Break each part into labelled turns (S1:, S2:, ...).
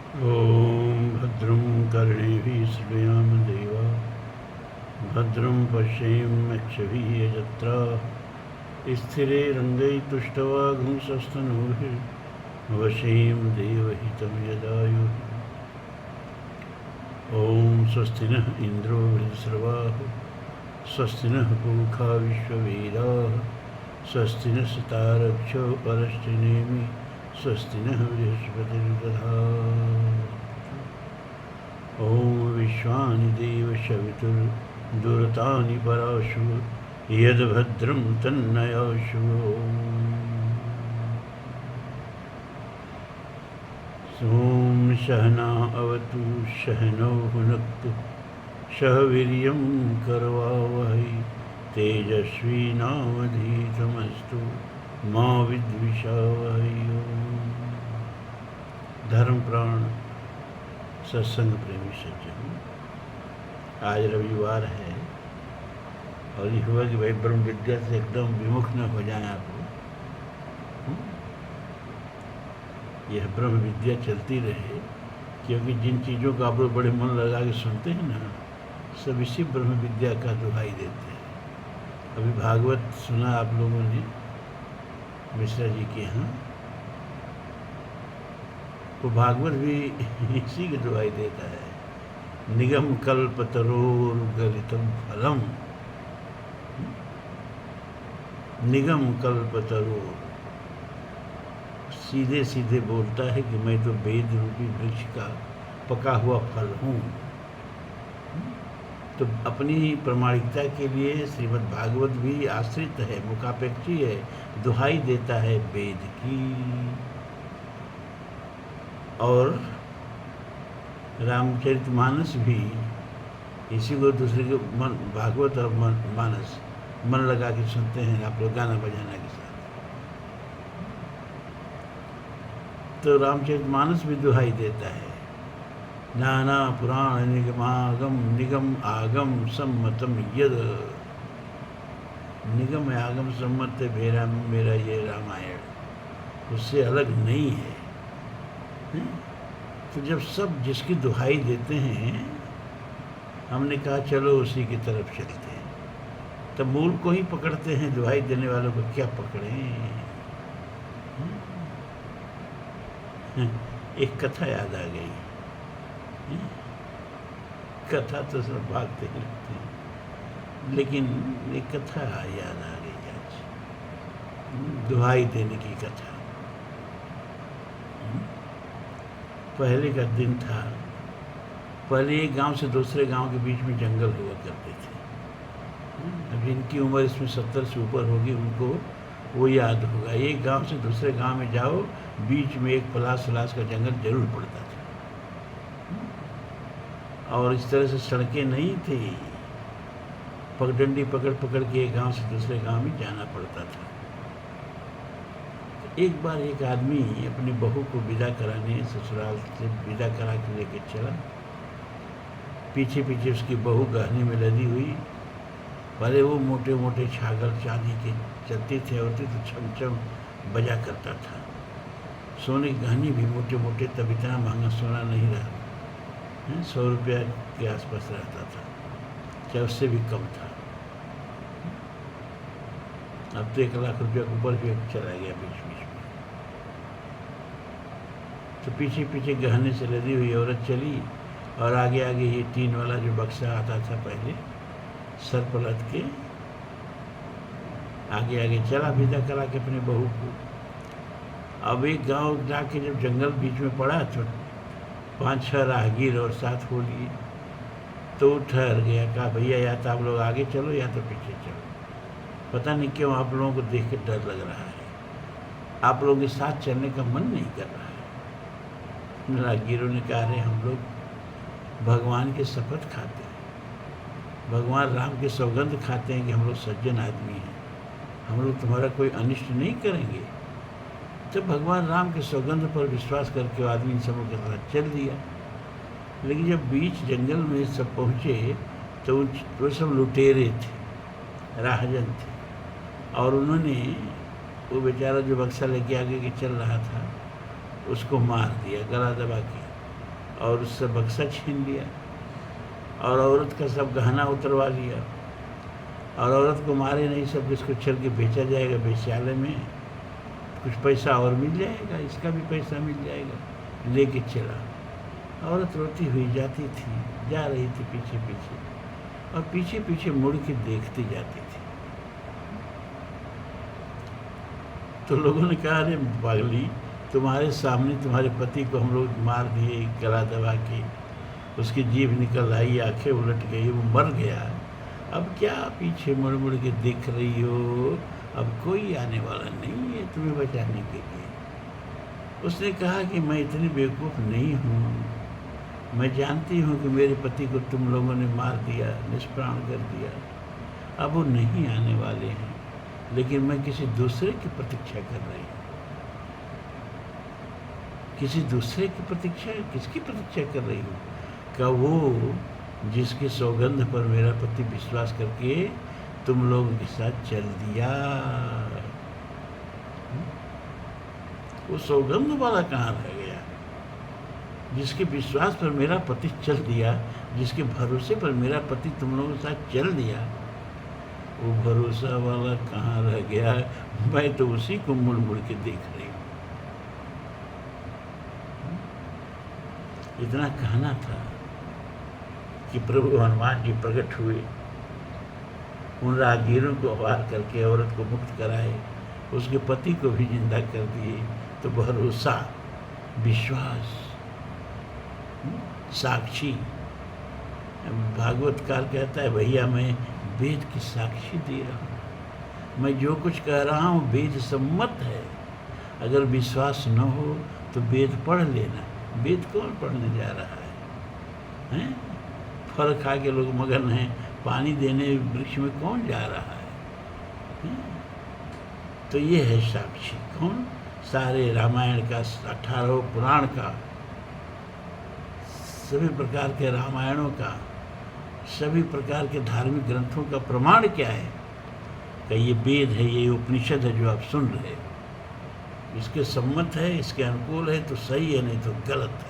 S1: ॐ भद्रं कर्णेभिः श्रुयाम देवा भद्रं पश्येम्मक्षभिः यजत्राः स्थिरैरङ्गैस्तुष्टवागुंसस्तनूभिर्वशें देवहितं यदायुः। ॐ स्वस्ति नः इन्द्रो वृद्धस्रवाः स्वस्ति नः पूषा विश्ववेदाः स्वस्ति नस्तारक्षो परश्चिनेमि स्वस्ति नः बृहस्पतिर्दधातु। ॐ विश्वानि देवशवितुर्दुरतानि पराशु यद्भद्रं तन्नयाशु। ॐ सहना अवतु सहनौ भुनक्तु सह वीर्यं करवावहै तेजस्विनावधीतमस्तु मा विद्विषावहै। धर्म प्राण सत्संग प्रेमी सज्जन, आज रविवार है और ये हुआ कि भाई ब्रह्म विद्या से एकदम विमुख न हो जाए आप लोग। यह ब्रह्म विद्या चलती रहे, क्योंकि जिन चीज़ों को आप लोग बड़े मन लगा के सुनते हैं ना, सब इसी ब्रह्म विद्या का दुहाई देते हैं। अभी भागवत सुना आप लोगों ने मिश्रा जी के यहाँ, वो भागवत भी इसी की दुहाई देता है। निगम कल्पतरोर्गलितम फलम, निगम कल्पतरोर, सीधे सीधे बोलता है कि मैं तो वेद रूपी वृक्ष का पका हुआ फल हूँ। तो अपनी प्रामाणिकता के लिए श्रीमद् भागवत भी आश्रित है, मुखापेक्षी है, दुहाई देता है वेद की। और रामचरितमानस भी इसी को दूसरे के मन, भागवत और मानस मन लगा के सुनते हैं आप लोग गाना बजाना के साथ। तो रामचरितमानस भी दुहाई देता है, नाना पुराण निगमागम निगम आगम सम्मतम यद, निगम आगम सम्मत मेरा मेरा ये रामायण उससे अलग नहीं है। तो जब सब जिसकी दुहाई देते हैं, हमने कहा चलो उसी की तरफ चलते हैं, तब मूल को ही पकड़ते हैं, दुहाई देने वालों को क्या पकड़ें। एक कथा याद आ गई, कथा तो सब भागते ही रहते हैं, लेकिन एक कथा याद आ गई आज, दुहाई देने की कथा। पहले का दिन था, पहले एक गांव से दूसरे गांव के बीच में जंगल हुआ करते थे। अब जिनकी उम्र इसमें 70 से ऊपर होगी उनको वो याद होगा। एक गांव से दूसरे गांव में जाओ, बीच में एक पलाश का जंगल जरूर पड़ता था, और इस तरह से सड़कें नहीं थी, पगडंडी पकड़ पकड़ के एक गांव से दूसरे गांव में जाना पड़ता था। एक बार एक आदमी अपनी बहू को विदा कराने ससुराल से विदा करा के लेके चला। पीछे पीछे उसकी बहू गहने में लदी हुई, भले वो मोटे मोटे छागल चांदी के चलते थे, औरतें तो छमछम बजा करता था। सोने के गहने भी मोटे मोटे, तब इतना महंगा सोना नहीं रहा, 100 रुपया के आसपास रहता था, चाहे उससे भी कम था। अब तो 1 लाख रुपया के ऊपर भी चला गया बीच बीच में। तो पीछे पीछे गहने से लदी हुई औरत चली, और आगे आगे ये टीन वाला जो बक्सा आता था पहले, सर पलट के आगे आगे चला विदा करा के अपने बहू को। अब एक गांव जाके जब जंगल बीच में पड़ा तो 5-6 राहगीर और साथ हो लिए, तो ठहर गया, कहा भैया या तो आप लोग आगे चलो या तो पीछे चलो, पता नहीं क्यों आप लोगों को देख के डर लग रहा है, आप लोगों के साथ चलने का मन नहीं कर रहा है। राहगीरों ने कहा अरे हम लोग भगवान के शपथ खाते हैं, भगवान राम के सौगंध खाते हैं कि हम लोग सज्जन आदमी हैं, हम लोग तुम्हारा कोई अनिष्ट नहीं करेंगे। जब भगवान राम के सौगंध पर विश्वास करके वो आदमी इन सबों के साथ चल दिया। लेकिन जब बीच जंगल में सब पहुँचे तो वो सब लुटेरे थे, राहजन थे, और उन्होंने वो बेचारा जो बक्सा लेके आगे के चल रहा था उसको मार दिया, गला दबा के और उससे बक्सा छीन लिया और औरत का सब गहना उतरवा लिया और औरत को मारे नहीं, सब इसको चल के बेचा जाएगा बेश्यालय में, कुछ पैसा और मिल जाएगा, इसका भी पैसा मिल जाएगा। लेके चला। औरत रोती हुई जाती थी, जा रही थी पीछे पीछे और पीछे पीछे मुड़ के देखती जाती थी। तो लोगों ने कहा, अरे पागली, तुम्हारे सामने तुम्हारे पति को हम लोग मार दिए गला दबा के, उसकी जीभ निकल आई, आंखें उलट गई, वो मर गया, अब क्या पीछे मुड़ मुड़ के देख रही हो? अब कोई आने वाला नहीं है तुम्हें बचाने के लिए। उसने कहा कि मैं इतनी बेवकूफ़ नहीं हूँ, मैं जानती हूँ कि मेरे पति को तुम लोगों ने मार दिया, निष्प्राण कर दिया, अब वो नहीं आने वाले हैं, लेकिन मैं किसी दूसरे की प्रतीक्षा कर रही हूँ। किसी दूसरे की प्रतीक्षा? किसकी प्रतीक्षा कर रही हूँ? क्या वो जिसकी सौगंध पर मेरा पति विश्वास करके तुम लोगों के साथ चल दिया। वो सौगंध वाला कहाँ रह गया? जिसके विश्वास पर मेरा पति चल दिया, जिसके भरोसे पर मेरा पति तुम लोगों के साथ चल दिया, वो भरोसा वाला कहाँ रह गया? मैं तो उसी को मुड़ मुड़ के देख रही हूँ। इतना कहना था कि प्रभु हनुमान जी प्रकट हुए, उन राहगीरों को वार करके औरत को मुक्त कराए, उसके पति को भी जिंदा कर दिए। तो भरोसा, विश्वास, साक्षी। भागवतकार कहता है, भैया मैं वेद की साक्षी दे रहा हूँ, मैं जो कुछ कह रहा हूँ वेद सम्मत है। अगर विश्वास न हो तो वेद पढ़ लेना। वेद कौन पढ़ने जा रहा है? फल खा के लोग मगन हैं, पानी देने वृक्ष में कौन जा रहा है? तो ये है साक्षी। कौन? सारे रामायण का, 18 पुराण का, सभी प्रकार के रामायणों का, सभी प्रकार के धार्मिक ग्रंथों का प्रमाण क्या है? कि ये वेद है, ये उपनिषद है जो आप सुन रहे हो, इसके सम्मत है, इसके अनुकूल है तो सही है, नहीं तो गलत है।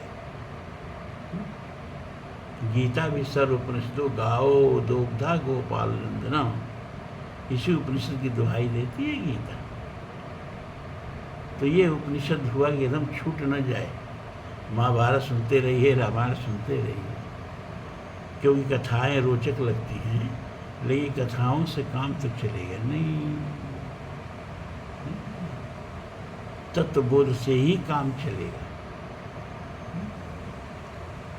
S1: गीता भी सर्व उपनिषदों गाओ दोग्धा गोपाल नंदना, इसी उपनिषद की दुहाई देती है गीता। तो ये उपनिषद हुआ कि एकदम छूट न जाए। महाभारत सुनते रहिए, रामायण सुनते रहिए, क्योंकि कथाएं रोचक लगती हैं, लेकिन कथाओं से काम तो चलेगा नहीं। तत्वबोध से ही काम चलेगा।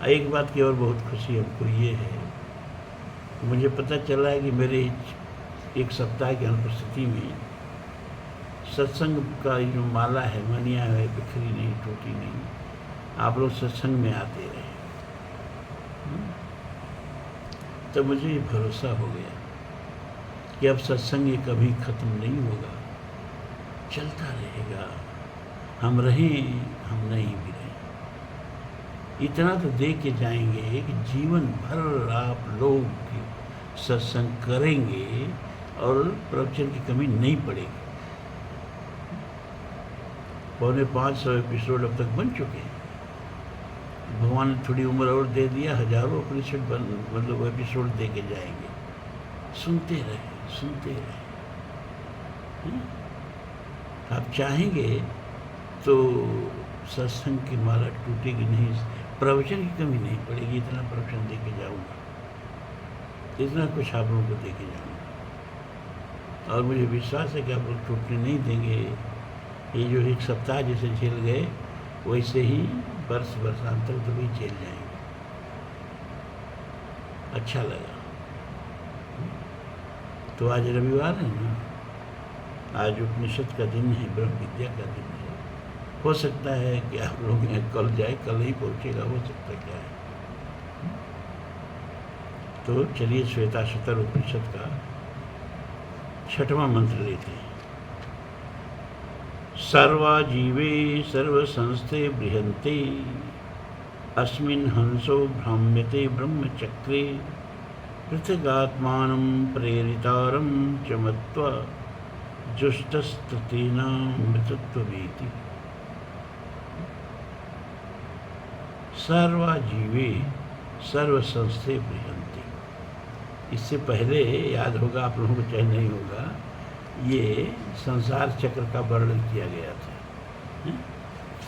S1: एक बात की और बहुत खुशी हमको ये है, मुझे पता चला है कि मेरे एक सप्ताह की अनुपस्थिति में सत्संग का जो माला है, मनिया है, बिखरी नहीं, टूटी नहीं, आप लोग सत्संग में आते रहे। तो मुझे ये भरोसा हो गया कि अब सत्संग ये कभी ख़त्म नहीं होगा, चलता रहेगा। हम रहें, हम नहीं भी रहें, इतना तो दे के जाएंगे कि जीवन भर आप लोग सत्संग करेंगे और प्रवचन की कमी नहीं पड़ेगी। 450 एपिसोड अब तक बन चुके हैं। भगवान ने थोड़ी उम्र और दे दिया, हजारों एपिसोड मतलब एपिसोड दे के जाएंगे। सुनते रहे, सुनते रहे। आप चाहेंगे तो सत्संग की माला टूटेगी नहीं, प्रवचन की कमी नहीं पड़ेगी। इतना प्रवचन दे के जाऊँगा, इतना कुछ आप लोगों को दे के जाऊँगा, और मुझे विश्वास है कि आप लोग टूटने नहीं देंगे। ये जो एक सप्ताह जैसे झेल गए, वैसे ही वर्षांतर तो भी झेल जाएंगे। अच्छा लगा। तो आज रविवार है ना, आज उपनिषद का दिन है, ब्रह्म विद्या का दिन है। हो सकता है कि आप लोग यहाँ कल जाए, कल ही पहुँचेगा, हो सकता क्या है। तो चलिए श्वेताशतर उपनिषद का 6वां मंत्र लेते हैं। सर्वा जीवे सर्वसंस्थे बृहन्ते अस्मिन् हंसो भ्राम्यते ब्रह्मचक्रे पृथगात्मानं प्रेरितारं च मत्वा जुष्टस्ततेनामृतत्वमेति। सर्वजीवे सर्वसंस्थे बृहन्ति। इससे पहले याद होगा आप लोगों को, चाहे नहीं होगा, ये संसार चक्र का वर्णन किया गया था।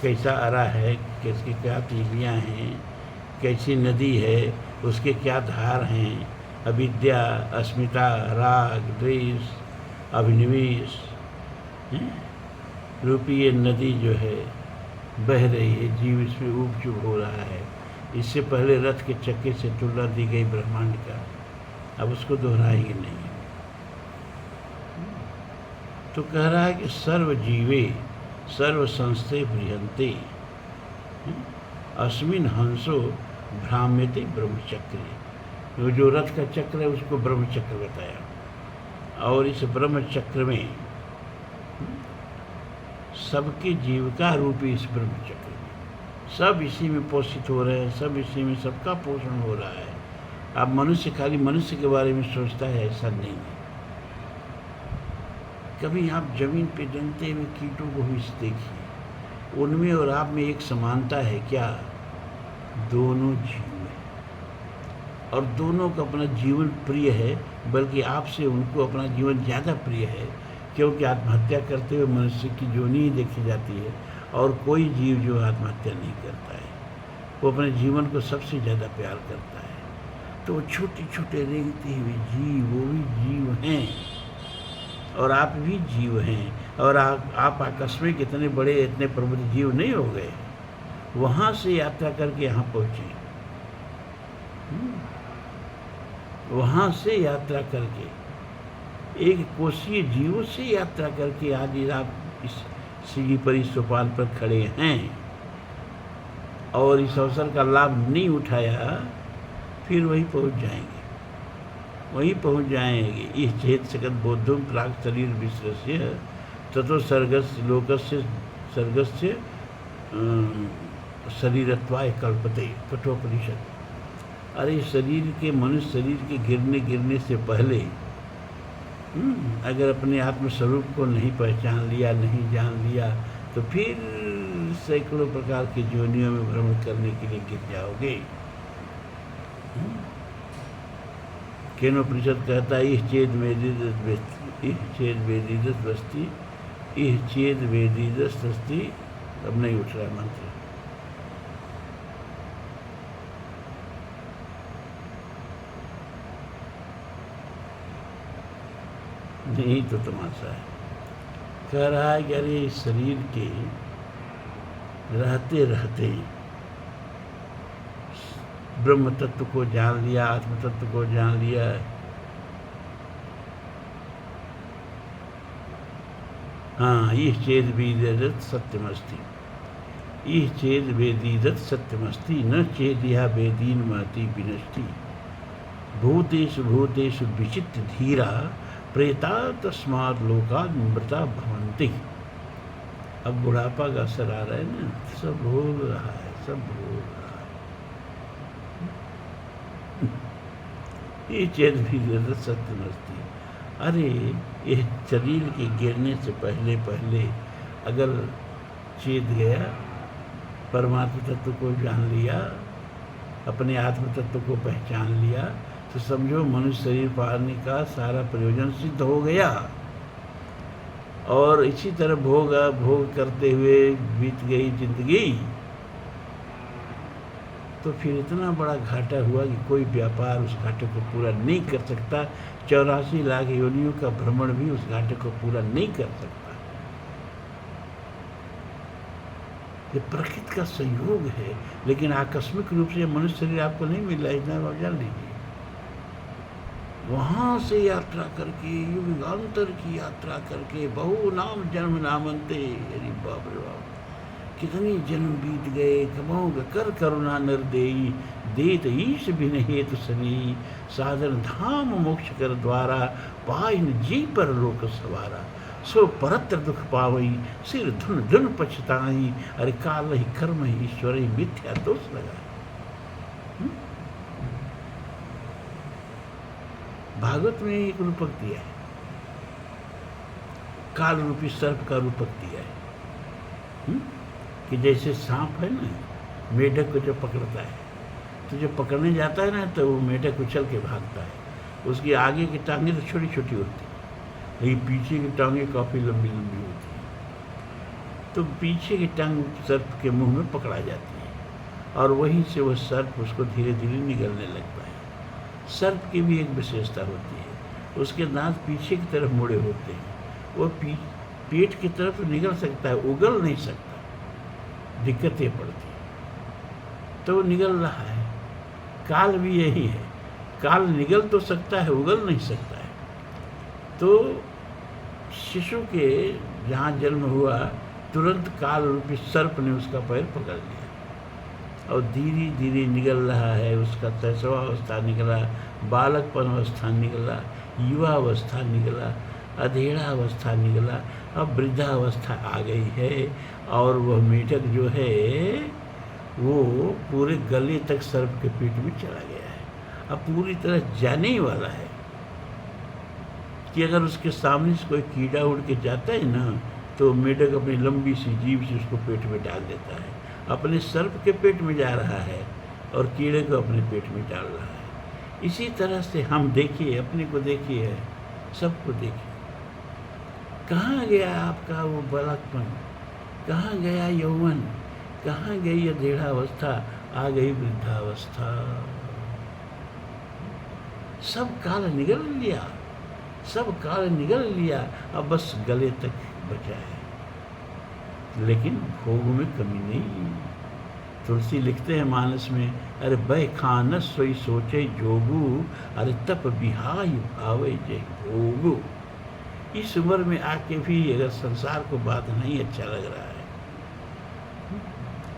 S1: कैसा अरा है, किसकी क्या तीलियाँ हैं, कैसी नदी है, उसके क्या धार हैं, अविद्या, अस्मिता, राग, द्वेष, अभिनिवेश रूपी ये नदी जो है बह रही है, जीव इसमें ऊब चुब हो रहा है। इससे पहले रथ के चक्के से तुलना दी गई ब्रह्मांड का, अब उसको दोहराएंगे नहीं। तो कह रहा है कि सर्व जीवे सर्व संस्थे बृहन्ते अस्मिन हंसो भ्राम्यते ब्रह्मचक्र। जो रथ का चक्र है उसको ब्रह्मचक्र बताया, और इस ब्रह्मचक्र में सबके जीविका रूपी इस ब्रह्मचक्र में सब इसी में पोषित हो रहे हैं, सब इसी में सबका पोषण हो रहा है। अब मनुष्य खाली मनुष्य के बारे में सोचता है, ऐसा नहीं है। कभी आप जमीन पे जमते हुए कीटों को भी देखिए, उनमें और आप में एक समानता है क्या? दोनों जीव हैं और दोनों का अपना जीवन प्रिय है, बल्कि आपसे उनको अपना जीवन ज़्यादा प्रिय है, क्योंकि आत्महत्या करते हुए मनुष्य की जोनी ही देखी जाती है, और कोई जीव जो आत्महत्या नहीं करता है वो अपने जीवन को सबसे ज़्यादा प्यार करता है। तो वो छोटे छोटे रेंगते हुए जीव, वो भी जीव हैं और आप भी जीव हैं, और आप आकस्मिक इतने बड़े इतने प्रबुद्ध जीव नहीं हो गए, वहाँ से यात्रा करके यहाँ पहुँचे, वहाँ से यात्रा करके एक कोशीय जीवों से यात्रा करके आज आप इस सीढ़ी पर, इस सोपान पर खड़े हैं और इस अवसर का लाभ नहीं उठाया, फिर वहीं पहुँच जाएंगे, वहीं पहुँच जाएंगे। इस चेत सकत बोधुम प्राग शरीर विश्रस्य ततो सर्गस्य लोकस्य सर्गस्य शरीरत्वाय कल्पते कठोपनिषद। अरे शरीर के, मनुष्य शरीर के गिरने से पहले अगर अपने आत्मस्वरूप को नहीं पहचान लिया, नहीं जान लिया, तो फिर सैकड़ों प्रकार की जोनियों में भ्रमण करने के लिए गिर जाओगे। केनोपनिषद कहता है इह चेद वेदिदस वस्ती, इह चेद वेदिदस वस्ती। अब नहीं उठ रहा मंत्र। नहीं तो तमाशा है। कह रहा है कि अरे शरीर के रहते रहते ब्रह्म तत्व को जान लिया, आत्म तत्व को जान लिया, हाँ, यह चेद वेदीदत सत्यमस्ति, यह चेद वेदीदत सत्यमस्ति, न चेद यह वेदीन महति विनष्टि, भूतेषु भूतेषु विचित्र धीरा प्रेता तस्मात् लोकात् मृता भवन्ति। अब बुढ़ापा का असर आ रहा है ना, सब भूल रहा है, सब भूल रहा है। ये चेत भी सत्यमस्ति। अरे ये शरीर के गिरने से पहले पहले अगर चेत गया, परमात्मा तत्व को जान लिया, अपने आत्म तत्व को पहचान लिया, तो समझो मनुष्य शरीर पाने का सारा प्रयोजन सिद्ध हो गया। और इसी तरह भोग करते हुए बीत गई जिंदगी, तो फिर इतना बड़ा घाटा हुआ कि कोई व्यापार उस घाटे को पूरा नहीं कर सकता। 84 लाख योनियों का भ्रमण भी उस घाटे को पूरा नहीं कर सकता। ये प्रकृति का संयोग है, लेकिन आकस्मिक रूप से मनुष्य शरीर आपको नहीं मिल रहा, इतना आप जान लीजिए। वहाँ से यात्रा करके, युगांतर की यात्रा करके, बहु नाम जन्म नामंते, अरे बाप रे बाप, कितनी जन्म बीत गए। कमाऊँ कर करुणा नर देई, देत ईश बिन हेतु सनी, साधन धाम मोक्ष कर द्वारा, पाइन जी पर लोक सवारा, सो परत्र दुख पावई, सिर धुन धुन पछताई, अरे काल ही कर्म ही ईश्वर ही मिथ्या दोष लगा। भागवत में एक रूपक दिया है, काल रूपी सर्प का रूपक दिया है, कि जैसे सांप है ना, मेढक को जब पकड़ता है तो जब पकड़ने जाता है ना तो वो मेढक उछल के भागता है। उसकी आगे की टांगें तो छोटी छोटी होती हैं, लेकिन पीछे की टांगें काफ़ी लंबी लंबी होती हैं। तो पीछे की टांग सर्प के मुंह में पकड़ा जाती है और वहीं से वह सर्प उसको धीरे धीरे निगलने लगता है। सर्प की भी एक विशेषता होती है, उसके दांत पीछे की तरफ मुड़े होते हैं। वो पेट की तरफ निगल सकता है, उगल नहीं सकता। दिक्कत ये पड़ती है, तो वो निगल रहा है। काल भी यही है, काल निगल तो सकता है, उगल नहीं सकता है। तो शिशु के जहाँ जन्म हुआ तुरंत काल रूपी सर्प ने उसका पैर पकड़ लिया और धीरे धीरे निगल रहा है। उसका शैशवावस्था निकला, बालकपन अवस्था निकला, युवा अवस्था निकला, अधेड़ा अवस्था निकला, अब वृद्धावस्था आ गई है। और वह मेढक जो है वो पूरे गले तक सर्प के पेट में चला गया है। अब पूरी तरह जाने ही वाला है कि अगर उसके सामने से कोई कीड़ा उड़ के जाता है ना तो मेढक अपनी लंबी सी जीभ से उसको पेट में डाल देता है। अपने सर्प के पेट में जा रहा है और कीड़े को अपने पेट में डाल रहा है। इसी तरह से हम देखिए, अपने को देखिए, सबको देखिए। कहाँ गया आपका वो बालकपन, कहाँ गया यौवन, कहाँ गई अधेड़ावस्था, आ गई वृद्धावस्था। सब काल निगल लिया, सब काल निगल लिया। अब बस गले तक बचा है, लेकिन भोग में कमी नहीं। तुलसी लिखते हैं मानस में, अरे बै खानस सोई सोचे जोगू, अरे तप बिहाय भावे जय भोगू। इस उम्र में आके भी अगर संसार को बात नहीं अच्छा लग रहा है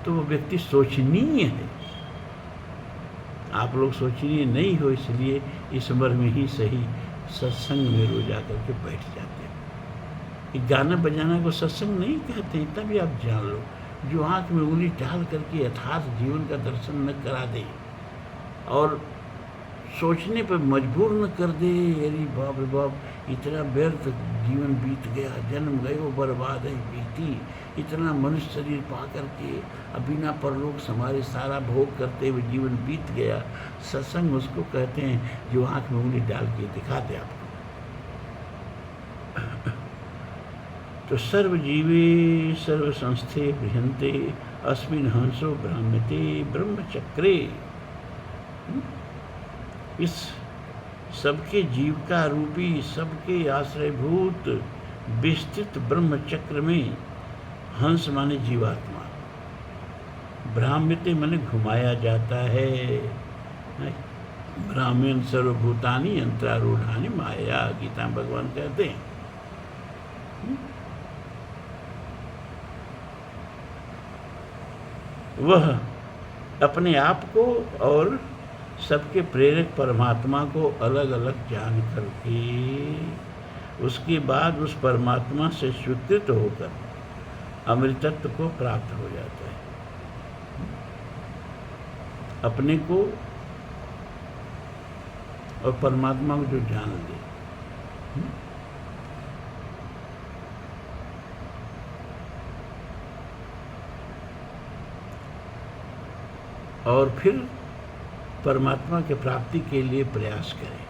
S1: तो वो व्यक्ति सोचनीय है। आप लोग सोचनीय नहीं हो, इसलिए इस उम्र में ही सही सत्संग में रोज आकर के बैठ जाते हैं। गाना बजाना को सत्संग नहीं कहते, इतना भी आप जान लो। जो आँख में उंगली डाल करके यथार्थ जीवन का दर्शन न करा दे और सोचने पर मजबूर न कर दे, अरे बाप रे बाप, इतना व्यर्थ जीवन बीत गया, जन्म गयो बर्बाद है बीती, इतना मनुष्य शरीर पा करके अब बिना परलोक समारे सारा भोग करते हुए जीवन बीत गया। सत्संग उसको कहते हैं जो आँख में उंगली डाल के दिखा दे आपको। तो सर्वजीवे सर्व संस्थे बृहंते अस्मिन् हंसो भ्राम्यते ब्रह्मचक्रे। इस सबके जीविका रूपी, सबके आश्रयभूत विस्तृत ब्रह्मचक्र में हंस माने जीवात्मा, भ्राम्यते माने घुमाया जाता है। ब्राह्मण सर्वभूतानि यंत्रारूढ़ानि माया, गीता में भगवान कहते हैं। वह अपने आप को और सबके प्रेरक परमात्मा को अलग अलग जान करके उसके बाद उस परमात्मा से स्वीकृत होकर अमृतत्व को प्राप्त हो जाता है। अपने को और परमात्मा को जो जान ले, और फिर परमात्मा के प्राप्ति के लिए प्रयास करें,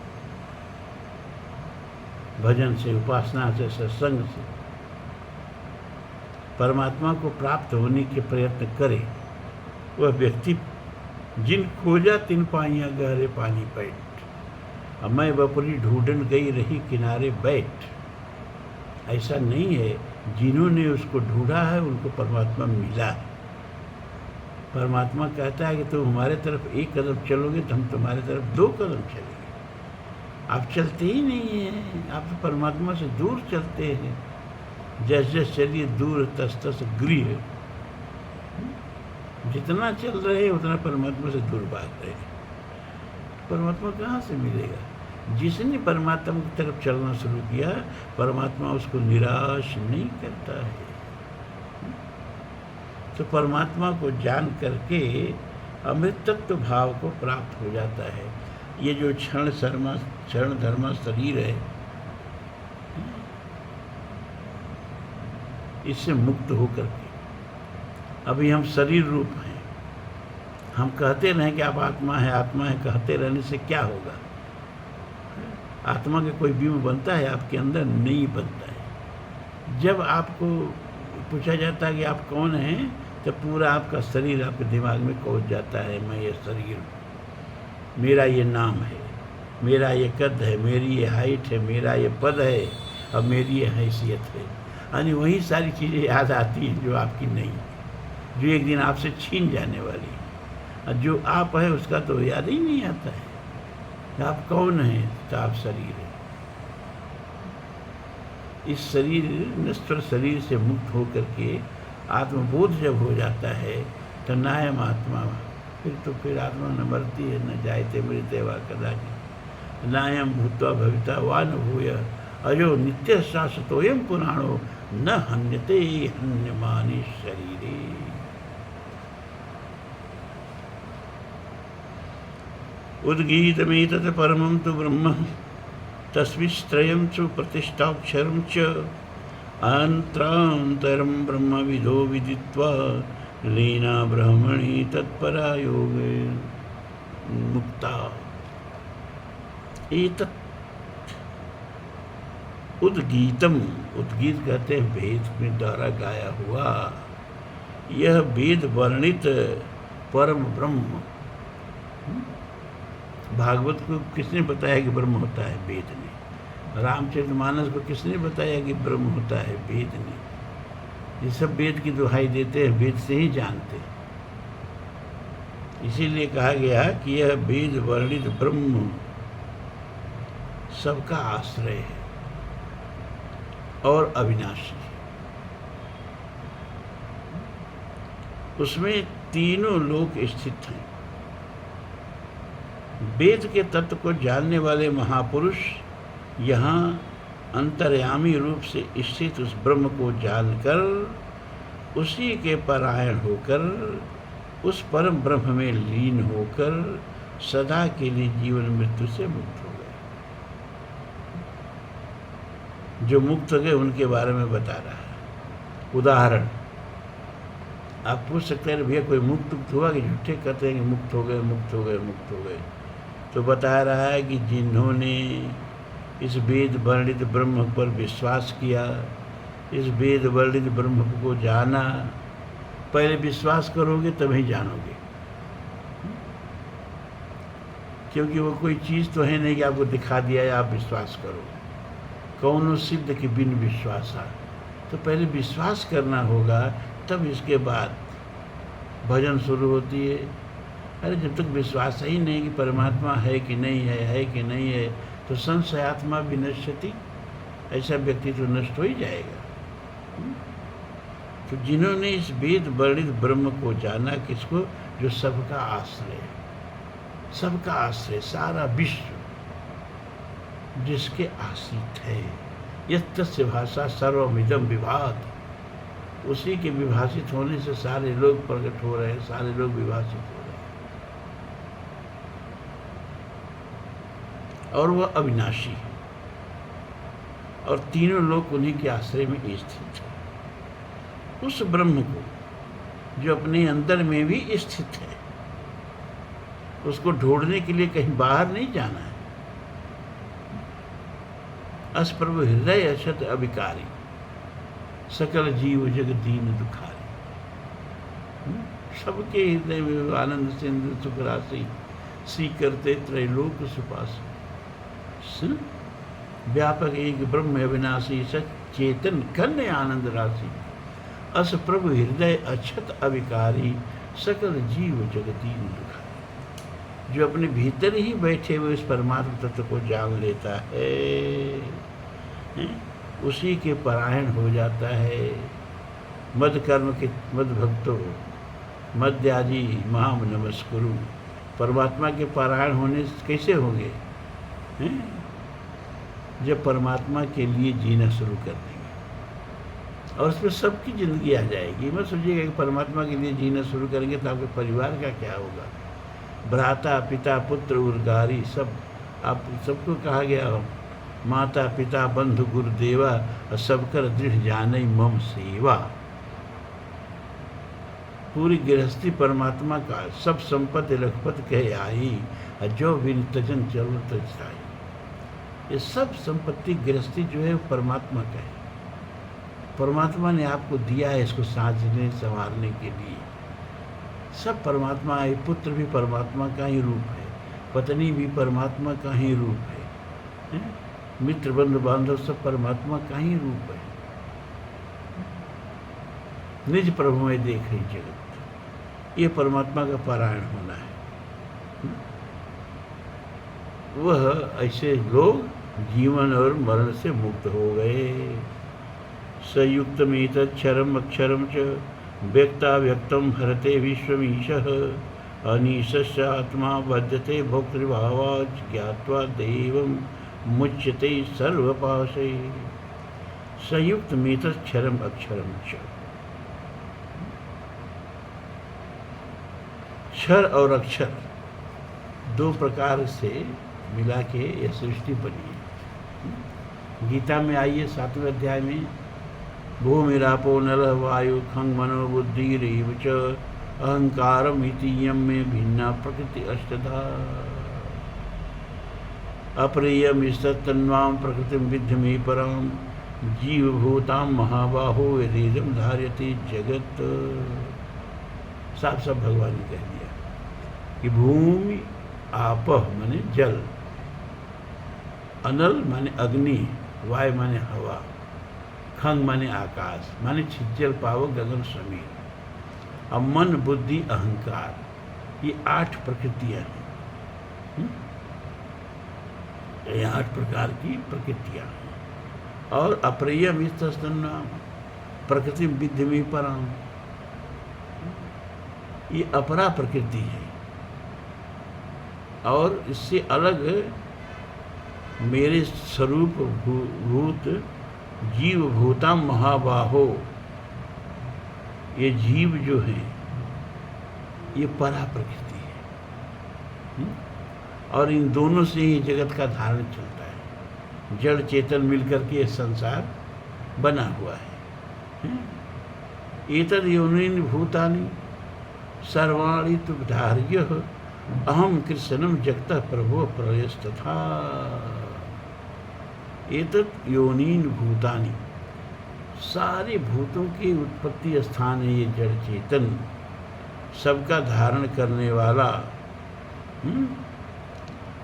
S1: भजन से, उपासना से, सत्संग से परमात्मा को प्राप्त होने के प्रयत्न करे। वह व्यक्ति जिन खोजा तिन पाइया गहरे पानी पैठ, मैं बपुरी ढूंढन गई रही किनारे बैठ। ऐसा नहीं है, जिन्होंने उसको ढूंढा है उनको परमात्मा मिला है। परमात्मा कहता है कि तुम हमारे तरफ एक कदम चलोगे तो हम तुम्हारे तरफ 2 कदम चलेंगे। आप चलते ही नहीं हैं, आप तो परमात्मा से दूर चलते हैं। जैसे जैसे चलिए दूर तस तस गृह, जितना चल रहे उतना परमात्मा से दूर भाग रहे। परमात्मा कहाँ से मिलेगा? जिसने परमात्मा की तरफ चलना शुरू किया, परमात्मा उसको निराश नहीं करता है। तो परमात्मा को जान करके अमृतत्व भाव को प्राप्त हो जाता है। ये जो क्षण धर्मा शरीर है, इससे मुक्त होकर के अभी हम शरीर रूप हैं, हम कहते रहें कि आप आत्मा है कहते रहने से क्या होगा? आत्मा के कोई बिंब बनता है आपके अंदर? नहीं बनता है। जब आपको पूछा जाता है कि आप कौन हैं, तो पूरा आपका शरीर आपके दिमाग में पहुंच जाता है, मैं ये शरीर हूँ, मेरा ये नाम है, मेरा ये कद है, मेरी ये हाइट है, मेरा ये पद है और मेरी ये हैसियत है। यानी वही सारी चीज़ें याद आती हैं जो आपकी नहीं है, जो एक दिन आपसे छीन जाने वाली है। और जो आप है उसका तो याद ही नहीं आता है। आप कौन हैं? तो आप शरीर है। इस शरीर नश्वर शरीर से मुक्त होकर के आत्मबोध जब हो जाता है तो नायम आत्मा, फिर आत्मा न मरती है, न जायते मृते वा कदाचित्, नायम भूत्वा भविता वा न भूय, अजो नित्य शाश्वतोयम पुराणो न हन्यते हन्यमाने शरीरे। उद्गीतमेतत् परमं तु ब्रह्म तस्मिंस्त्रयं च प्रतिष्ठाक्षरं च अन्तरान्तरं ब्रह्मविदो विदित्वा लीना ब्रह्मणि तत्परा योगे मुक्ता। एतत् उद्गीतम, उद्गीत कहते हैं वेद में द्वारा गाया हुआ, यह वेद वर्णित परम ब्रह्म। भागवत को किसने बताया कि ब्रह्म होता है? वेद ने। रामचरितमानस को किसने बताया कि ब्रह्म होता है? वेद ने। ये सब वेद की दुहाई देते हैं, वेद से ही जानते हैं। इसीलिए कहा गया कि यह वेद वर्णित ब्रह्म सबका आश्रय है और अविनाशी। उसमें तीनों लोक स्थित हैं। वेद के तत्व को जानने वाले महापुरुष यहाँ अंतर्यामी रूप से स्थित उस ब्रह्म को जानकर, उसी के परायण होकर, उस परम ब्रह्म में लीन होकर सदा के लिए जीवन मृत्यु से मुक्त हो गए। जो मुक्त हो गए उनके बारे में बता रहा है। उदाहरण आप पूछ सकते हैं, भैया कोई मुक्त हुआ कि झूठे कहते हैं कि मुक्त हो गए, मुक्त हो गए, मुक्त हो गए? तो बता रहा है कि जिन्होंने इस वेद वर्णित ब्रह्म पर विश्वास किया, इस वेद वर्णित ब्रह्म को जाना, पहले विश्वास करोगे तभी जानोगे, क्योंकि वो कोई चीज़ तो है नहीं कि आपको दिखा दिया या आप विश्वास करो। कौनो सिद्ध के बिन विश्वासा, तो पहले विश्वास करना होगा, तब इसके बाद भजन शुरू होती है। अरे जब तक विश्वास ही नहीं कि परमात्मा है कि नहीं है कि नहीं है, तो संशयात्मा विनश्यति, ऐसा व्यक्ति तो नष्ट हो ही जाएगा। तो जिन्होंने इस वेद वर्णित ब्रह्म को जाना, किसको? जो सबका आश्रय, सबका आश्रय, सारा विश्व जिसके आश्रित है। यस्तस्य भाषा सर्वमिदं विभाति, उसी के विभाषित होने से सारे लोग प्रकट हो रहे हैं, सारे लोग विभाषित हो रहे हैं। और वह अविनाशी है, और तीनों लोग उन्हीं के आश्रय में स्थित है। उस ब्रह्म को जो अपने अंदर में भी स्थित है, उसको ढूंढने के लिए कहीं बाहर नहीं जाना है। असप्रभु हृदय अक्षत अविकारी, सकल जीव जग दीन दुखारी। सबके हृदय में आनंद सिंधु सुख राशि, सी करते त्रैलोक सुपासी। व्यापक एक ब्रह्म अविनाशी, सचेतन कन्य आनंद राशि। अस प्रभु हृदय अक्षत अविकारी, सकल जीव जगदीन दुखारी। जो अपने भीतर ही बैठे हुए इस परमात्मा तत्व को जान लेता है, उसी के परायण हो जाता है। मद कर्म के मद भक्तो मद्याजी महाम नमस्कुरु। परमात्मा के पारायण होने कैसे होंगे? जब परमात्मा के लिए जीना शुरू कर देंगे, और उसमें सबकी ज़िंदगी आ जाएगी। मत सोचिएगा कि परमात्मा के लिए जीना शुरू करेंगे तो आपके परिवार का क्या होगा। भ्राता पिता पुत्र उर्गारी, सब आप सबको कहा गया हो, माता पिता बंधु गुरुदेवा, और सबकर दृढ़ जाने मम सेवा। पूरी गृहस्थी परमात्मा का, सब संपत्ति लखपत कहे आई, जो बिन तजन चलो तजताई। ये सब संपत्ति गृहस्थी जो है वो परमात्मा का है। परमात्मा ने आपको दिया है इसको साझने संवारने के लिए। सब परमात्मा है। पुत्र भी परमात्मा का ही रूप है, पत्नी भी परमात्मा का ही रूप है, मित्र बंधु बांधव सब परमात्मा का ही रूप है। निज प्रभु में देख रही जगत, ये परमात्मा का पारायण होना है। वह ऐसे लोग जीवन और मरण से मुक्त हो गए। संयुक्तमेतच्छरम अक्षरम च व्यक्ता व्यक्तम हरते विश्वमीशः अनीशस्य आत्मा बध्यते भोक्तृभावात् ज्ञात्वा देवं मुच्यते सर्वपाशे। संयुक्तमेतच्छरम अक्षरम च, क्षर और अक्षर दो प्रकार से मिला के यह सृष्टि बनी है। गीता में आइए 7वें अध्याय में, भूमिरापो नलः वायु खं मनो बुद्धिरेव च अहंकारम इति यम में भिन्ना प्रकृति अष्टधा अप्रियम तन्वाम प्रकृतिम विद्ध में पराम जीवभूताम महाबाहो यदेदम धार्यते जगत। साफ साफ भगवान ने कह दिया कि भूमि, आपह माने जल, अनल माने अग्नि, वायु माने हवा, खंग माने आकाश माने छिज्जल पावक गगन समीर, और मन बुद्धि अहंकार, ये 8 प्रकृतियां हैं। ये 8 प्रकार की प्रकृतियां हैं। और अप्रियम तन्नाम प्रकृति विद्धि पराम, ये अपरा प्रकृति है। और इससे अलग मेरे स्वरूप भूत जीव भूता महाबाहो, ये जीव जो है ये परा प्रकृति है। और इन दोनों से ही जगत का धारण चलता है। जड़ चेतन मिलकर के ये संसार बना हुआ है। एतद् योनिन भूतानि सर्वाणि तुधार्य अहम कृष्णम जगतः प्रभो प्रलयस्तथा। एतत् योनीन भूतानि, सारे भूतों की उत्पत्ति स्थान है ये जड़ चेतन, सबका धारण करने वाला।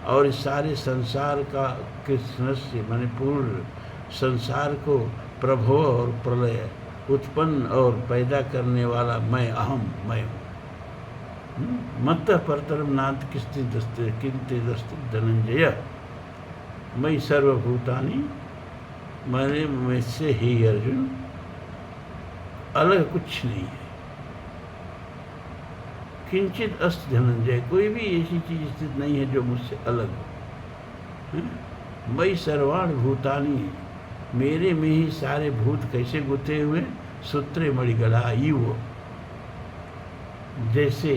S1: और इस सारे संसार का कृष्ण से माने पूर्ण संसार को प्रभो और प्रलय, उत्पन्न और पैदा करने वाला मैं, अहम मैं हूँ। मत्तः परतरम नाथ किंते दस्ति धनंजय, मैं सर्वभूतानि माने में से ही अर्जुन अलग कुछ नहीं है। किंचित अस्त धनंजय, कोई भी ऐसी चीज स्थित नहीं है जो मुझसे अलग हो। मैं सर्वाण भूतानि, मेरे में ही सारे भूत कैसे गुथे हुए, सूत्रे मणिगढ़ा युव, जैसे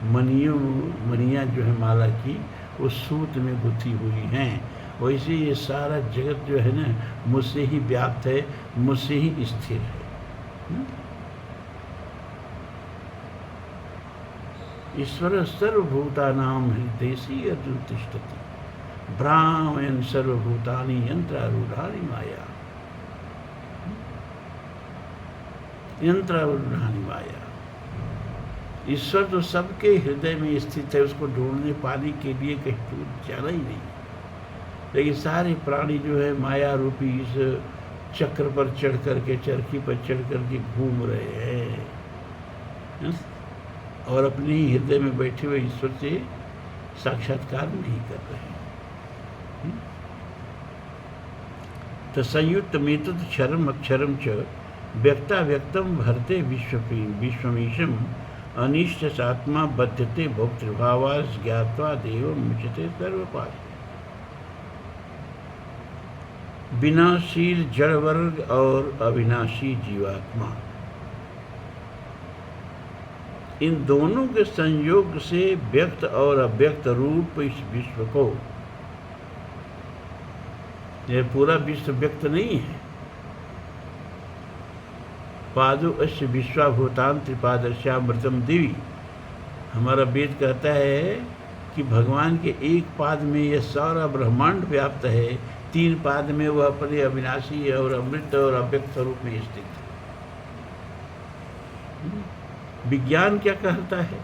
S1: मणियाँ जो है माला की उस सूत में गुथी हुई हैं, वैसे ये सारा जगत जो है ना मुझसे ही व्याप्त है, मुझसे ही स्थिर है। ईश्वर सर्वभूतानां हृदयसी अर्जुन तिष्ठति, भ्रामयन् सर्वभूतानि यंत्रारूढ़ानि माया, यंत्रारूढ़ानि माया। ईश्वर तो सबके हृदय में स्थित है, उसको ढूंढने पाने के लिए कहीं दूर जाना ही नहीं। लेकिन सारे प्राणी जो है माया रूपी इस चक्र पर चढ़ करके, चरखी पर चढ़ करके घूम रहे हैं और अपने ही हृदय में बैठे हुए ईश्वर से साक्षात्कार नहीं कर रहे हैं। तो संयुक्त मेतद क्षरम अक्षरम च व्यक्ता व्यक्तम भरते विश्वमीशम अनिष्ट आत्मा बध्यते भोक्तृभावास ज्ञात्वा देव मुच्यते सर्वपाश। विनाशील जड़ वर्ग और अविनाशी जीवात्मा, इन दोनों के संयोग से व्यक्त और अव्यक्त रूप इस विश्व को, यह पूरा विश्व व्यक्त नहीं है, पादो अश्य विश्वाभूतान त्रिपादश्यामृतम दिवी। हमारा वेद कहता है कि भगवान के एक पाद में यह सारा ब्रह्मांड व्याप्त है, 3 पाद में वह अपने अविनाशी और अमृत और अव्यक्त स्वरूप में स्थित है। विज्ञान क्या कहता है?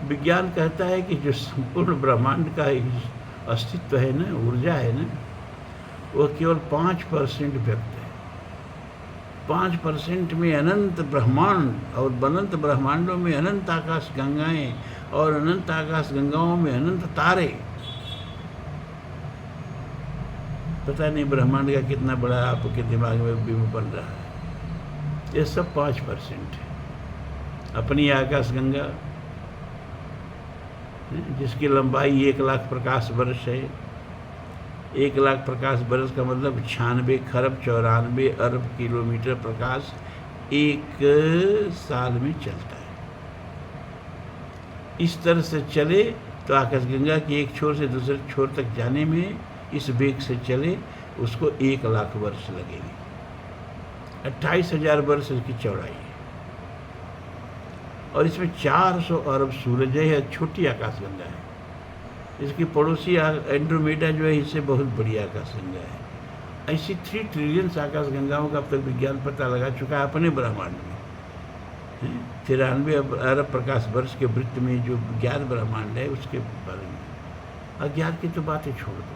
S1: विज्ञान कहता है कि जो संपूर्ण ब्रह्मांड का अस्तित्व है ना, ऊर्जा है ना, वह केवल 5% व्यक्त है। 5% में अनंत ब्रह्मांड, और अनंत ब्रह्मांडों में अनंत आकाश गंगाएं, और अनंत आकाश गंगाओं में अनंत तारे। पता नहीं ब्रह्मांड का कितना बड़ा आपके दिमाग में बिंब बन रहा है। ये सब 5% है। अपनी आकाश गंगा जिसकी लंबाई 1,00,000 प्रकाश वर्ष है। 1,00,000 प्रकाश वर्ष का मतलब 96 खरब 94 अरब किलोमीटर प्रकाश एक साल में चलता है। इस तरह से चले तो आकाशगंगा की एक छोर से दूसरे छोर तक जाने में, इस वेग से चले, उसको 1,00,000 वर्ष लगेंगे। 28,000 वर्ष इसकी चौड़ाई है, और इसमें 400 अरब सूरज है। यह छोटी आकाशगंगा है। इसकी पड़ोसी एंड्रोमेडा जो है, इससे बहुत बड़ी आकाशगंगा है। ऐसी 3 ट्रिलियन आकाशगंगाओं का अब तक विज्ञान पता लगा चुका है अपने ब्रह्मांड में। 93 अरब प्रकाश वर्ष के वृत्त में जो ज्ञात ब्रह्मांड है उसके बारे में। अज्ञात की तो बातें छोड़ दो।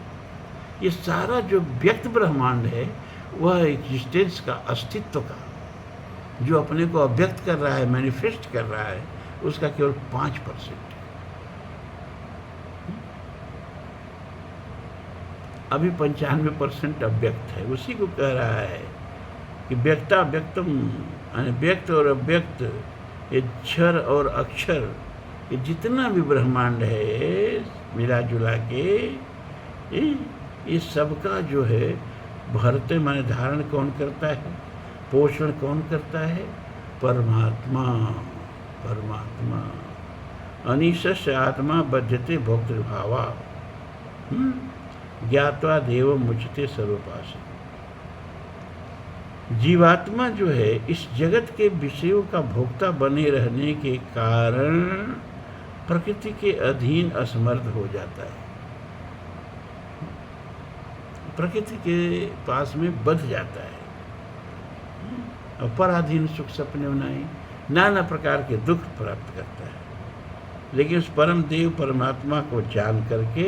S1: ये सारा जो व्यक्त ब्रह्मांड है वह एग्जिस्टेंस का, अस्तित्व का, जो अपने को अव्यक्त कर रहा है, मैनिफेस्ट कर रहा है, उसका केवल 5%। अभी 95% अव्यक्त है। उसी को कह रहा है कि व्यक्ता व्यक्तम, यानी व्यक्त और अव्यक्त, ये क्षर और अक्षर, ये जितना भी ब्रह्मांड है मिला जुला के, ये सबका जो है भरते माने धारण कौन करता है, पोषण कौन करता है? परमात्मा। परमात्मा अनिशस्य आत्मा बध्यते भोक्तृभावा ज्ञात्वा देवं मुच्यते सर्वपाशे। जीवात्मा जो है इस जगत के विषयों का भोक्ता बने रहने के कारण प्रकृति के अधीन असमर्थ हो जाता है। प्रकृति के पास में बंध जाता है, और पराधीन सुख सपने बनाए नाना प्रकार के दुख प्राप्त करता है। लेकिन उस परम देव परमात्मा को जान करके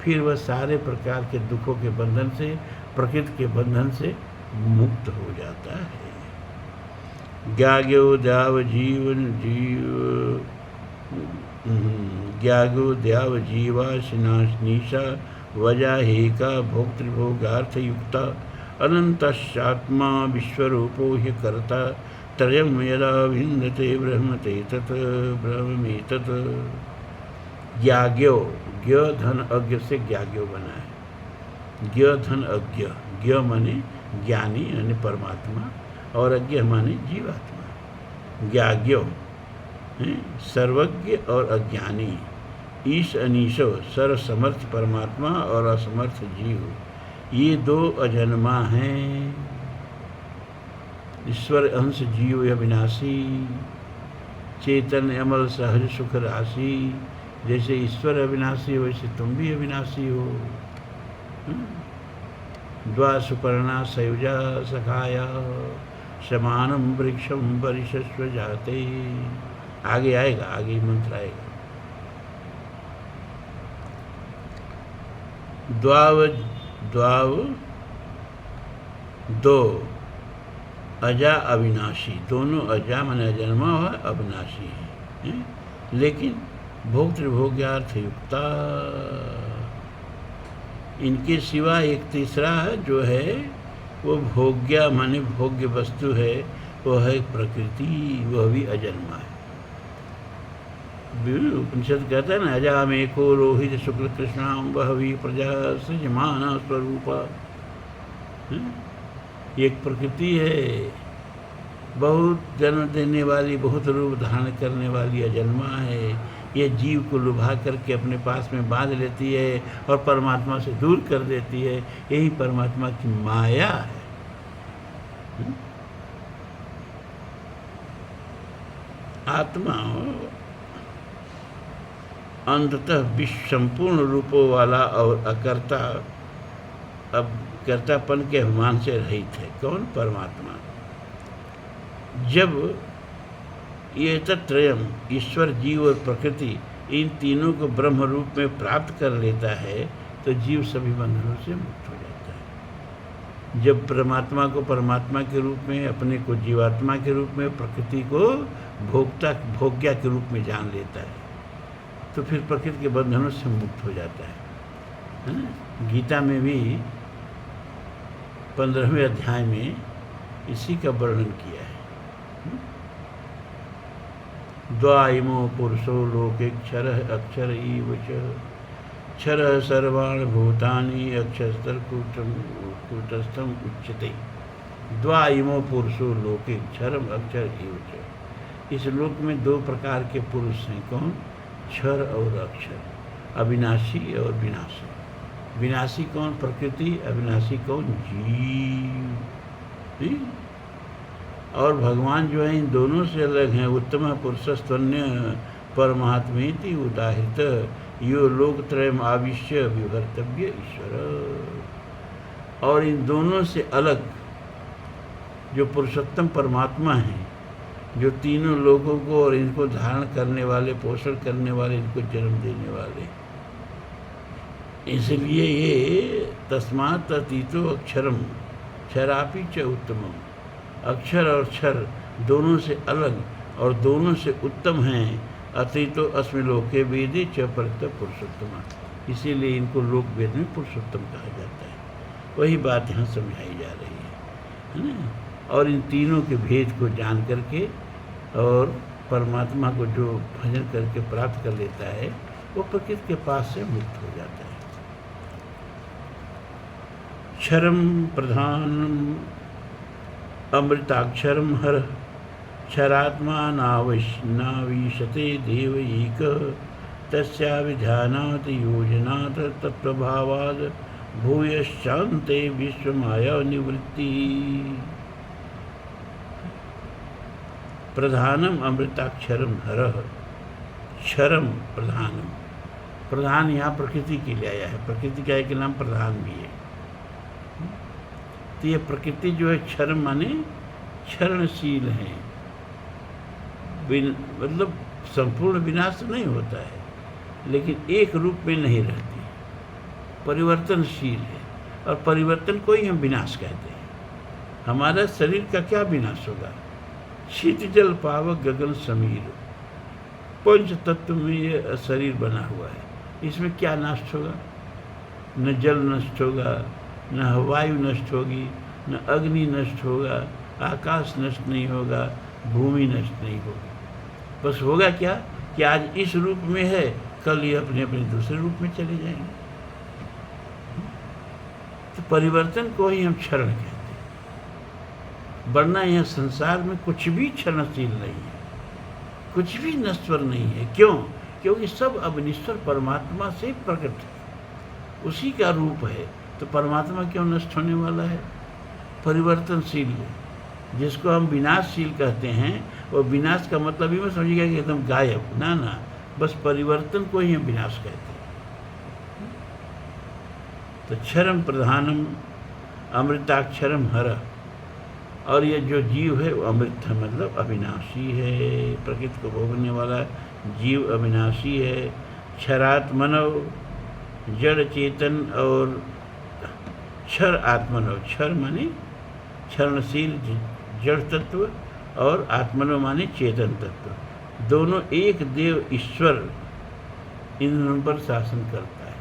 S1: फिर वह सारे प्रकार के दुखों के बंधन से, प्रकृति के बंधन से मुक्त हो जाता है। ज्ञाग्यो द्याव जीवन जीव ज्ञाग्यो द्याव जीवा निशा वजा हेका भोक्तृभोगार्थ युक्ता अनंतश्चात्मा विश्वरूपो हि कर्ता त्रयं यदा विन्दते ब्रह्मते तत् ब्रह्मेतत्। ज्ञाग्यो, ज्ञ धन अज्ञ से ज्ञाग्यो बना है। ज्ञ धन अज्ञ, ज्ञ माने ज्ञानी यानी परमात्मा, और अज्ञ माने जीवात्मा। ज्ञाग्यो सर्वज्ञ और अज्ञानी, ईश अनीशो सर्वसमर्थ परमात्मा और असमर्थ जीव, ये 2 अजन्मा हैं। ईश्वर अंश जीव अविनाशी, चेतन अमल सहज सुख राशि। जैसे ईश्वर अविनाशी वैसे तुम भी अविनाशी हो। द्वा सुपर्णा सयुजा सखाया समानम वृक्षम परिशस्व जाते। आगे आएगा, आगे मंत्र आएगा। द्वाव द्वाव 2 अजा अविनाशी, दोनों अजा माने अजन्मा और अविनाशी है। लेकिन भोक्तृभोग्यार्थ युक्ता, इनके सिवा एक तीसरा जो है वो भोग्या माने भोग्य वस्तु है, वह है प्रकृति, वह भी अजन्मा है। उपनिषद कहता है ना, अजा में को रोहित शुक्ल कृष्णाम बहवी प्रजा सृजमाना स्वरूपा। एक प्रकृति है, बहुत जन्म देने वाली, बहुत रूप धारण करने वाली अजन्मा है। ये जीव को लुभा करके अपने पास में बांध लेती है और परमात्मा से दूर कर देती है। यही परमात्मा की माया है। आत्मा अंततः विश्व संपूर्ण रूपों वाला और अकर्ता, अब कर्तापन के अभिमान से रहित है। कौन? परमात्मा। जब ये तत्रयम ईश्वर, जीव और प्रकृति इन तीनों को ब्रह्म रूप में प्राप्त कर लेता है तो जीव सभी बंधनों से मुक्त हो जाता है। जब परमात्मा को परमात्मा के रूप में, अपने को जीवात्मा के रूप में, प्रकृति को भोग्या के रूप में जान लेता है तो फिर प्रकृति के बंधनों से मुक्त हो जाता है ना? गीता में भी 15वें अध्याय में इसी का वर्णन किया है। द्वाइमो पुरुषो लोके क्षरः अक्षर इव च, क्षरः सर्वाणि भूतानि अक्षरः कूटस्थम उच्यते। द्वाइमो पुरुषो लोके क्षरम अक्षर इव च। इस लोक में दो प्रकार के पुरुष हैं। कौन? क्षर और अक्षर, अविनाशी और विनाशी। विनाशी कौन? प्रकृति। अविनाशी कौन? जीव। और भगवान जो है इन दोनों से अलग हैं। उत्तम पुरुषस्त्वन्य परमात्मेति उदाहृत यो लोकत्रयम् आविश्य विभर्तव्य ईश्वर। और इन दोनों से अलग जो पुरुषोत्तम परमात्मा हैं, जो तीनों लोगों को और इनको धारण करने वाले, पोषण करने वाले, इनको जन्म देने वाले, इसलिए ये तस्मात् अतीतो अक्षरम क्षरापि च उत्तमम। अक्षर और क्षर दोनों से अलग और दोनों से उत्तम हैं। अतीतो अस्मिन् लोके वेदे च परितः पुरुषोत्तम। इसीलिए इनको लोक वेद में पुरुषोत्तम कहा जाता है। वही बात यहाँ समझाई जा रही है ना? और इन तीनों के भेद को जान करके और परमात्मा को जो भजन करके प्राप्त कर लेता है वो प्रकृति के पास से मुक्त हो जाता है। क्षरम प्रधानम अमृताक्षरम हर, क्षरात्मा नावीशते देवैक, तस्याभिधानात् योजनात् तत्त्वभावात् भूयश्चान्ते विश्वमाया निवृत्ति। प्रधानम अमृताक्षरम हरः, क्षरम प्रधानम। प्रधान यहाँ प्रकृति के लिए आया है। प्रकृति का एक नाम प्रधान भी है। तो ये प्रकृति जो है क्षर माने क्षरणशील है, मतलब संपूर्ण विनाश नहीं होता है, लेकिन एक रूप में नहीं रहती, परिवर्तनशील है। और परिवर्तन को ही हम विनाश कहते हैं। हमारा शरीर का क्या विनाश होगा? शीत जल पावक गगन समीर, पंच तत्व में ये शरीर बना हुआ है। इसमें क्या नष्ट होगा? न जल नष्ट होगा, न वायु नष्ट होगी, न अग्नि नष्ट होगा, आकाश नष्ट नहीं होगा, भूमि नष्ट नहीं होगी। बस होगा क्या कि आज इस रूप में है, कल ये अपने अपने दूसरे रूप में चले जाएंगे। तो परिवर्तन को ही हम क्षरण कहते हैं। वरना यह संसार में कुछ भी क्षरणशील नहीं है, कुछ भी नश्वर नहीं है। क्यों? क्योंकि सब अब निश्चर परमात्मा से प्रकट है, उसी का रूप है। तो परमात्मा क्यों नष्ट होने वाला है? परिवर्तनशील है। जिसको हम विनाशशील कहते हैं, वो विनाश का मतलब ही मैं समझिएगा कि एकदम गायब, ना ना, बस परिवर्तन को ही हम विनाश कहते हैं। तो क्षरम प्रधानम अमृताक्षरम हर। और ये जो जीव है वो अमृत है, मतलब अविनाशी है। प्रकृति को भोगने वाला जीव अविनाशी है। क्षरात्मनव, जड़ चेतन, और क्षर आत्मनव। क्षर माने क्षरणशील जड़ तत्व, और आत्मनव माने चेतन तत्व। दोनों एक देव ईश्वर इन दोनों पर शासन करता है।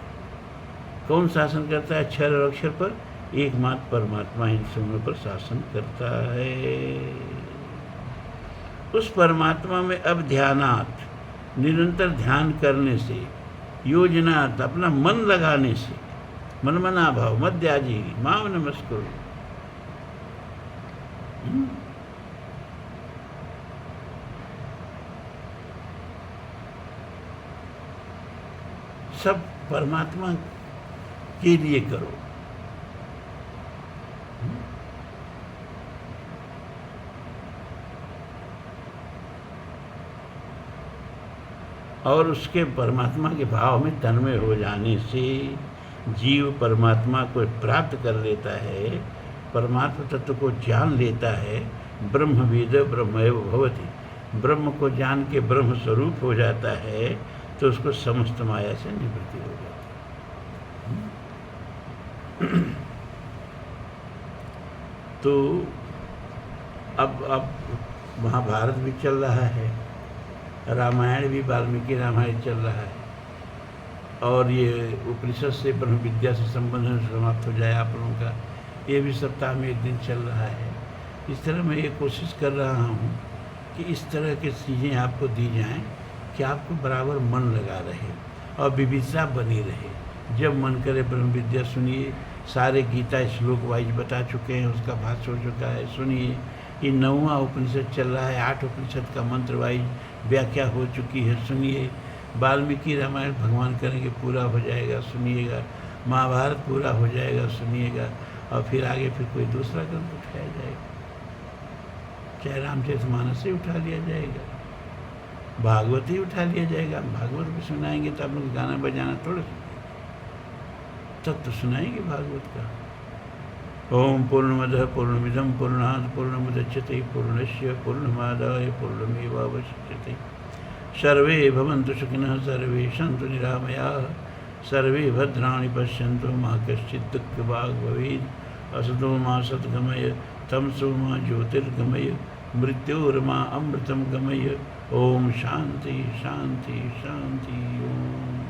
S1: कौन शासन करता है? क्षर और अक्षर पर एकमात्र परमात्मा इन दोनों पर शासन करता है। उस परमात्मा में अब ध्यानात, निरंतर ध्यान करने से, योजनात, अपना मन लगाने से, मन मना भाव मध्याजी माम नमस्कुरु। सब परमात्मा के लिए करो। और उसके परमात्मा के भाव में तन्मय हो जाने से जीव परमात्मा को प्राप्त कर लेता है, परमात्मा तत्व को जान लेता है। ब्रह्मविद ब्रह्मैव भवति, ब्रह्म को जान के ब्रह्म स्वरूप हो जाता है, तो उसको समस्त माया से निवृत्ति हो जाती है। तो अब महाभारत भी चल रहा है, रामायण भी, वाल्मीकि रामायण चल रहा है, और ये उपनिषद से ब्रह्म विद्या से संबंध समाप्त हो जाए आप लोगों का, ये भी सप्ताह में एक दिन चल रहा है। इस तरह मैं ये कोशिश कर रहा हूँ कि इस तरह की चीज़ें आपको दी जाएं कि आपको बराबर मन लगा रहे और विविधता बनी रहे। जब मन करे ब्रह्म विद्या सुनिए, सारे गीता श्लोक वाइज बता चुके हैं, उसका भाष्य हो चुका है, सुनिए। ये 9वां उपनिषद चल रहा है, 8 उपनिषद का मंत्र वाइज व्याख्या हो चुकी है, सुनिए। वाल्मीकि रामायण भगवान करेंगे पूरा हो जाएगा, सुनिएगा। महाभारत पूरा हो जाएगा, सुनिएगा। और फिर आगे फिर कोई दूसरा ग्रंथ उठाया जाएगा, चाहे रामचरितमानस से उठा लिया जाएगा, भागवत ही उठा लिया जाएगा। भागवत भी सुनाएंगे तो आप लोग गाना बजाना थोड़ा तब तो सुनाएंगे भागवत का। ओम पूर्णमदः पूर्णमिदं पूर्णात् पूर्णमुदच्यते पूर्णस्य पूर्णमादाय पूर्णमेवावशिष्यते। सर्वे भवन्तु सुखिनः, सर्वे सन्तु निरामयाः, सर्वे भद्राणि पश्यन्तु मा कश्चित् दुःखभाग् भवेत्। असतो मा सद्गमय, तमसो मा ज्योतिर्गमय, मृत्योर्मा अमृतं गमय। ओम शांति शांति शांति। ओम।